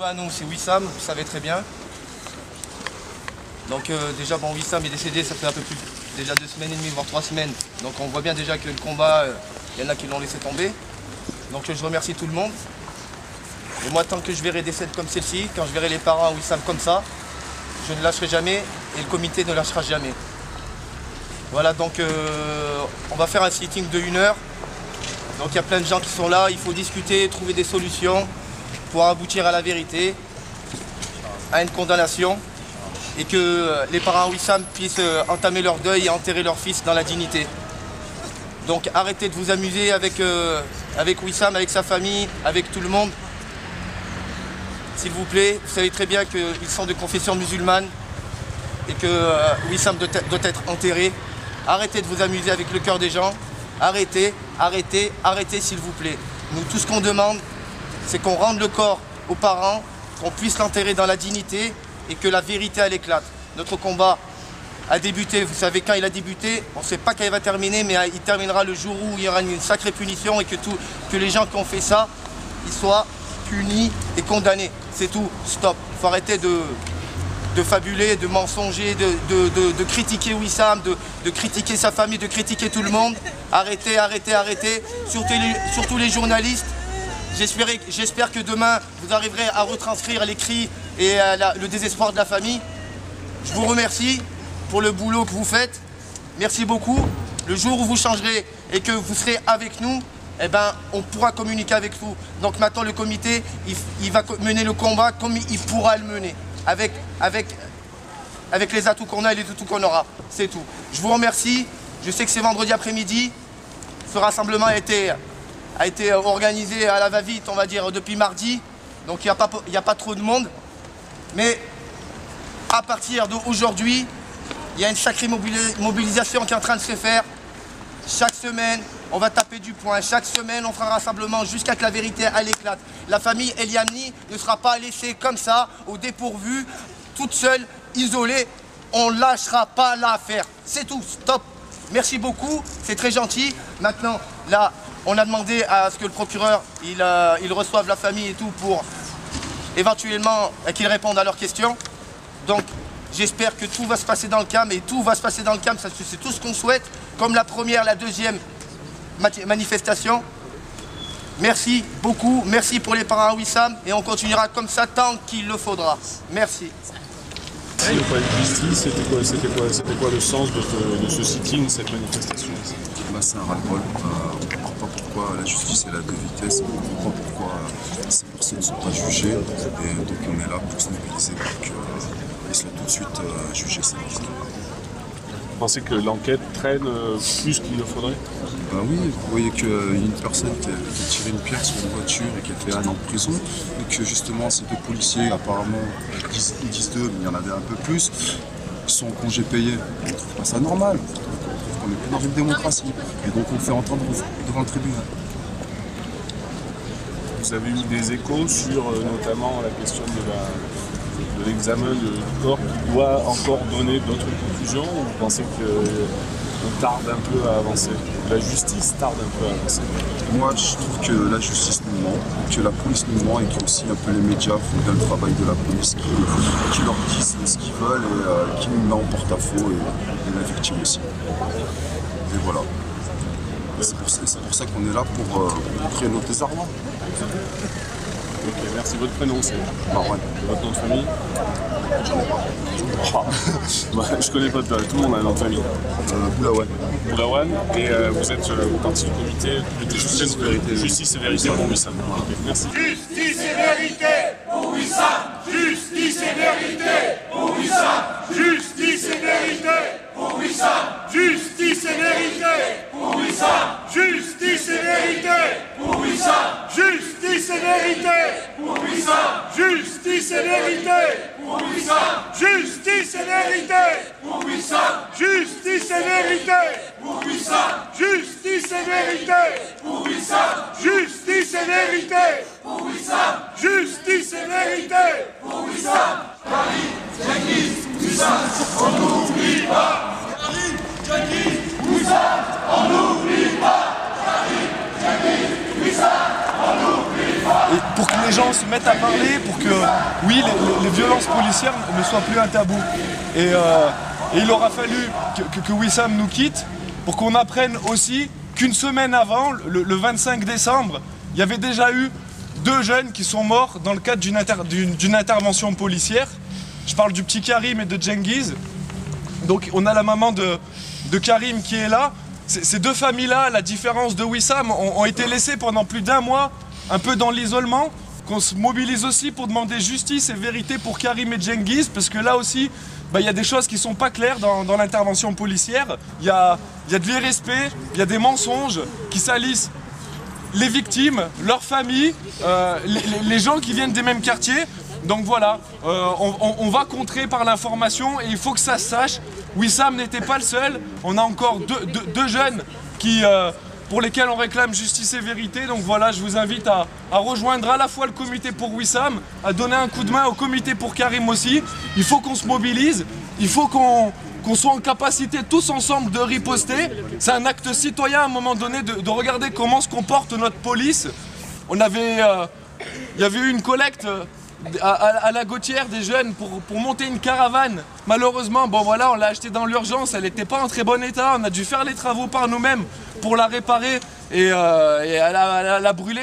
à nous, c'est Wissam, vous savez très bien. Donc déjà, bon, Wissam est décédé, ça fait un peu plus, déjà 2 semaines et demie, voire 3 semaines. Donc on voit bien déjà que le combat, il y en a qui l'ont laissé tomber. Donc je remercie tout le monde. Et moi, tant que je verrai des scènes comme celle-ci, quand je verrai les parents à Wissam comme ça, je ne lâcherai jamais et le comité ne lâchera jamais. Voilà, donc on va faire un sitting de 1 heure. Donc il y a plein de gens qui sont là, il faut discuter, trouver des solutions pour aboutir à la vérité, à une condamnation, et que les parents Wissam puissent entamer leur deuil et enterrer leur fils dans la dignité. Donc arrêtez de vous amuser avec Wissam, avec sa famille, avec tout le monde. S'il vous plaît, vous savez très bien qu'ils sont de confession musulmane et que Wissam doit être enterré. Arrêtez de vous amuser avec le cœur des gens. Arrêtez, arrêtez, arrêtez s'il vous plaît. Nous, tout ce qu'on demande, c'est qu'on rende le corps aux parents, qu'on puisse l'enterrer dans la dignité et que la vérité, elle éclate. Notre combat a débuté, vous savez quand il a débuté, on ne sait pas quand il va terminer, mais il terminera le jour où il y aura une sacrée punition et que les gens qui ont fait ça, ils soient punis et condamnés. C'est tout, stop. Il faut arrêter de fabuler, de mensonger, de critiquer Wissam, de critiquer sa famille, de critiquer tout le monde. Arrêtez, arrêtez, arrêtez. Surtout les journalistes. J'espère que demain, vous arriverez à retranscrire les cris et le désespoir de la famille. Je vous remercie pour le boulot que vous faites. Merci beaucoup. Le jour où vous changerez et que vous serez avec nous, eh ben, on pourra communiquer avec vous. Donc maintenant, le comité, il va mener le combat comme il pourra le mener. Avec les atouts qu'on a et les atouts qu'on aura. C'est tout. Je vous remercie. Je sais que c'est vendredi après-midi. Ce rassemblement a été organisé à la va-vite, on va dire, depuis mardi. Donc il n'y a pas trop de monde. Mais à partir d'aujourd'hui, il y a une sacrée mobilisation qui est en train de se faire. Chaque semaine, on va taper du poing. Chaque semaine, on fera un rassemblement jusqu'à que la vérité, elle éclate. La famille El Yamni ne sera pas laissée comme ça, au dépourvu, toute seule, isolée. On ne lâchera pas l'affaire. C'est tout, stop. Merci beaucoup, c'est très gentil. Maintenant, là, on a demandé à ce que le procureur, il reçoive la famille et tout pour éventuellement qu'il réponde à leurs questions. Donc, j'espère que tout va se passer dans le calme et tout va se passer dans le calme, c'est tout ce qu'on souhaite, comme la première, la deuxième manifestation. Merci beaucoup, merci pour les parents à Wissam et on continuera comme ça tant qu'il le faudra. Merci. Si le point de justice, c'était quoi le sens de ce sitting, cette manifestation ici? C'est un ras-le-bol. On ne comprend pas pourquoi la justice est à 2 vitesses, on ne comprend pas pourquoi ces personnes ne sont pas jugées. Et donc on est là pour se mobiliser pour qu'ils soient tout de suite jugés. Vous pensez que l'enquête traîne plus qu'il ne faudrait? Oui, vous voyez qu'il y a une personne qui a tiré une pierre sur une voiture et qui a fait 1 an de prison. Et que justement ces 2 policiers, apparemment, ils disent 2, mais il y en avait un peu plus, sont en congé payé. On ne trouve pas ça normal. On n'est plus dans une démocratie. Et donc on le fait entendre devant le tribunal. Vous avez eu des échos sur notamment la question de l'examen du corps qui doit encore donner d'autres conclusions, ou vous pensez qu'on tarde un peu à avancer? La justice tarde un peu à avancer? Moi, je trouve que la justice nous ment, que la police nous ment et que aussi un peu les médias font bien le travail de la police, qui leur disent ce qu'ils veulent et qui nous met en porte-à-faux et la victime aussi. Et voilà. C'est pour ça qu'on est là pour créer notre désarroi. Ok, merci. Votre prénom, c'est Marwan. Votre nom de famille? Je connais pas tout le monde a un nom de famille. Boulawan. Boulawan, et vous êtes partie du comité de justice et vérité pour Wissam. Okay, merci. Justice et vérité pour Wissam. Justice et vérité pour Wissam. Justice et vérité pour Wissam. Justice et vérité pour Wissam. Justice et vérité pour Wissam. Justice et vérité pour Wissam. Justice et vérité pour Wissam. Justice et vérité pour Wissam. Justice et vérité pour Wissam. Justice et vérité pour Wissam. Justice et vérité pour Wissam. Justice et vérité pour Wissam. Karim, Djengiz, Wissam, on n'oublie pas. Karim, Djengiz, Wissam, on n'oublie pas. Karim, Djengiz, Wissam, on n'oublie pas. Et pour que les gens gens se mettent à parler pour que, oui, les violences policières ne soient plus un tabou. Et il aura fallu que Wissam nous quitte pour qu'on apprenne aussi qu'une semaine avant, le 25 décembre, il y avait déjà eu 2 jeunes qui sont morts dans le cadre d'une intervention policière. Je parle du petit Karim et de Cengiz. Donc on a la maman de Karim qui est là. Ces 2 familles-là, à la différence de Wissam, ont été laissées pendant plus d'1 mois, un peu dans l'isolement. Qu'on se mobilise aussi pour demander justice et vérité pour Karim et Cengiz, parce que là aussi, il y a des choses qui ne sont pas claires dans l'intervention policière. Il y a de l'irrespect, il y a des mensonges qui salissent les victimes, leurs familles, les gens qui viennent des mêmes quartiers. Donc voilà, on va contrer par l'information et il faut que ça se sache. Wissam n'était pas le seul, on a encore deux jeunes pour lesquels on réclame justice et vérité. Donc voilà, je vous invite à rejoindre à la fois le comité pour Wissam, à donner un coup de main au comité pour Karim aussi. Il faut qu'on se mobilise, il faut qu'on soit en capacité tous ensemble de riposter. C'est un acte citoyen à un moment donné de regarder comment se comporte notre police. Il y avait eu une collecte à la Gautière des jeunes pour monter une caravane. Malheureusement, bon voilà, on l'a achetée dans l'urgence, elle n'était pas en très bon état. On a dû faire les travaux par nous-mêmes pour la réparer et elle a brûlé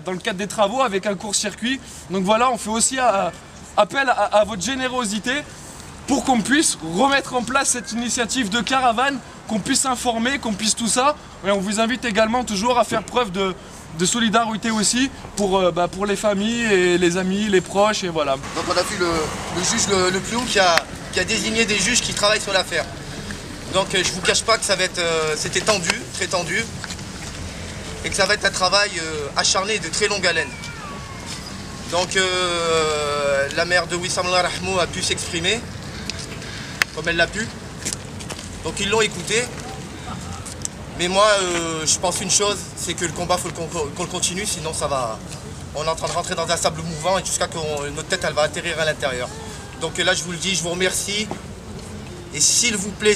dans le cadre des travaux avec un court-circuit. Donc voilà, on fait aussi appel à votre générosité pour qu'on puisse remettre en place cette initiative de caravane, qu'on puisse informer, qu'on puisse tout ça. Et on vous invite également toujours à faire preuve de solidarité aussi pour les familles et les amis, les proches et voilà. Donc on a vu le juge le plus haut qui a désigné des juges qui travaillent sur l'affaire. Donc je vous cache pas que ça va être, c'était tendu, très tendu, et que ça va être un travail acharné de très longue haleine. Donc la mère de Wissam Allah Rahmou a pu s'exprimer comme elle l'a pu. Donc ils l'ont écouté. Mais moi, je pense une chose, c'est que le combat, il faut qu'on le continue, sinon ça va. On est en train de rentrer dans un sable mouvant et jusqu'à que notre tête, elle va atterrir à l'intérieur. Donc là, je vous le dis, je vous remercie. Et s'il vous plaît,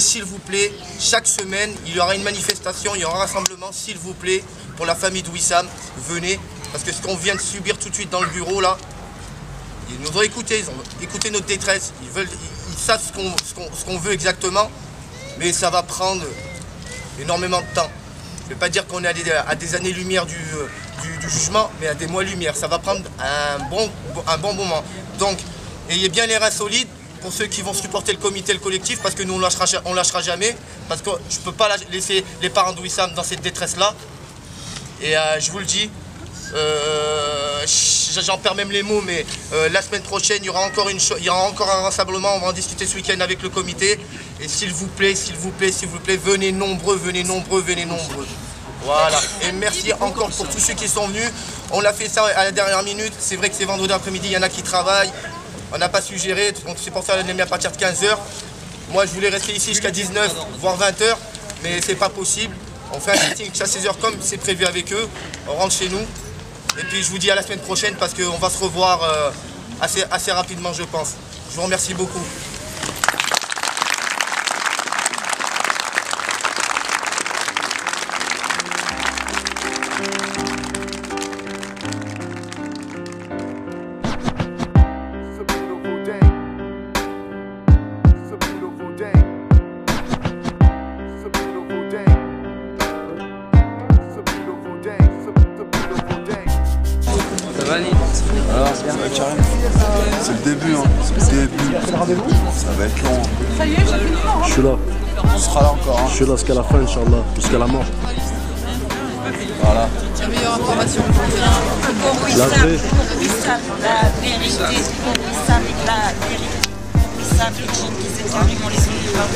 chaque semaine, il y aura une manifestation, il y aura un rassemblement, s'il vous plaît, pour la famille de Wissam, venez. Parce que ce qu'on vient de subir tout de suite dans le bureau, là, ils nous ont écoutés, ils ont écouté notre détresse. Ils savent ce qu'on veut exactement, mais ça va prendre énormément de temps. Je ne vais pas dire qu'on est à des années-lumière du jugement, mais à des mois-lumière. Ça va prendre un bon moment. Donc, ayez bien les reins solides pour ceux qui vont supporter le comité, le collectif, parce que nous, on lâchera jamais. Parce que je ne peux pas laisser les parents de Wissam dans cette détresse-là. Et je vous le dis, j'en perds même les mots, mais la semaine prochaine, il y aura encore un rassemblement. On va en discuter ce week-end avec le comité. Et s'il vous plaît, venez nombreux. Voilà. Et merci encore pour tous ceux qui sont venus. On a fait ça à la dernière minute. C'est vrai que c'est vendredi après-midi, il y en a qui travaillent. On n'a pas su gérer, donc c'est pour ça qu'on a mis à partir de 15 h. Moi, je voulais rester ici jusqu'à 19, voire 20 h, mais c'est pas possible. On fait un meeting jusqu'à 16 h comme c'est prévu avec eux. On rentre chez nous. Et puis je vous dis à la semaine prochaine parce qu'on va se revoir assez rapidement, je pense. Je vous remercie beaucoup. C'est le début, hein. C'est le début. Ça va être long. Ça y est, j'ai fini. Je suis là. On sera là encore. Hein. Je suis là jusqu'à la fin, Inch'Allah, jusqu'à la mort. Voilà. La meilleure information pour La vraie. Wissam, la vérité. Pour Wissam, la vérité. Wissam et Cengiz, exactement les solidaires.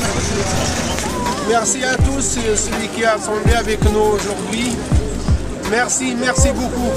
Merci à tous, celui qui a assemblé avec nous aujourd'hui. Merci beaucoup.